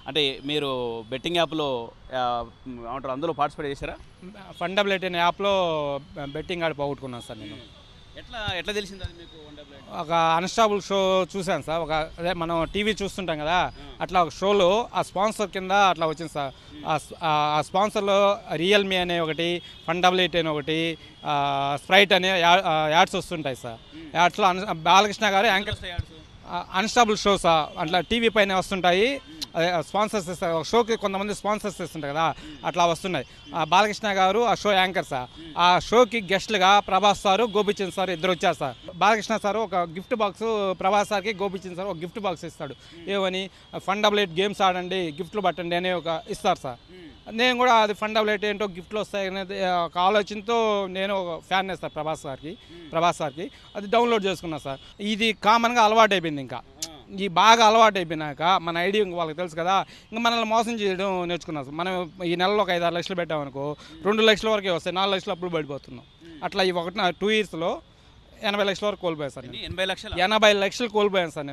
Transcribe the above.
అంటే మీరు బెట్టింగ్ యాప్లో ఏమంటారు అందులో పార్టిసిపేట్ చేశారా? ఫండబిలిటీ అనే యాప్లో బెట్టింగ్ ఆడి పోగొట్టుకున్నాను సార్ నేను. ఎట్లా ఎట్లా తెలిసింది అది మీకు వన్ ఒక అన్స్టాబుల్ షో చూశాను సార్. అదే మనం టీవీ చూస్తుంటాం కదా, అట్లా ఒక షోలో ఆ స్పాన్సర్ కింద అట్లా వచ్చింది సార్. ఆ స్పాన్సర్లో రియల్మీ అనే ఒకటి, ఫండబిలిటీ అనే ఒకటి, స్ప్రైట్ అనే యాడ్స్ వస్తుంటాయి సార్. యాడ్స్లో బాలకృష్ణ గారు యాంకర్ అన్స్టాబుల్ షోస్ అట్లా టీవీ పైన వస్తుంటాయి. స్పాన్సర్స్ ఇస్తారు షోకి, కొంతమంది స్పాన్సర్స్ ఇస్తుంటారు కదా, అట్లా వస్తున్నాయి. బాలకృష్ణ గారు ఆ షో యాంకర్ సార్. ఆ షోకి గెస్ట్లుగా ప్రభాస్ సారు, గోపిచంద్ సార్ ఇద్దరు వచ్చారు సార్. బాలకృష్ణ సారు ఒక గిఫ్ట్ బాక్స్, ప్రభాస్ సార్కి గోపిచంద్ సార్ ఒక గిఫ్ట్ బాక్స్ ఇస్తాడు. ఏమని ఫండబిలిటీ గేమ్స్ ఆడండి, గిఫ్ట్లు పట్టండి అని ఒక ఇస్తారు సార్. నేను కూడా అది ఫండబిలిటీ ఏంటో గిఫ్ట్లు వస్తాయి అనేది ఒక ఆలోచనతో నేను ఒక ఫ్యాన్ వేస్తాను ప్రభాస్ సార్కి అది డౌన్లోడ్ చేసుకున్నాను సార్. ఇది కామన్గా అలవాటు అయిపోయింది. ఇంకా ఈ బాగా అలవాటు అయిపోయినాక మన ఐడియా వాళ్ళకి తెలుసు కదా, ఇంకా మనల్ని మోసం చేయడం నేర్చుకున్నాం సార్. మనం ఈ నెలలో ఒక 5-6 లక్షలు పెట్టామనుకో 2 లక్షల వరకే వస్తాయి, 4 లక్షలు అప్పుడు పడిపోతున్నాం. అట్లా ఈ 2 ఇయర్స్లో 80 లక్షల వరకు కోల్పోయాను సార్. 80 లక్షలు 80 లక్షలు కోల్పోయాను సార్.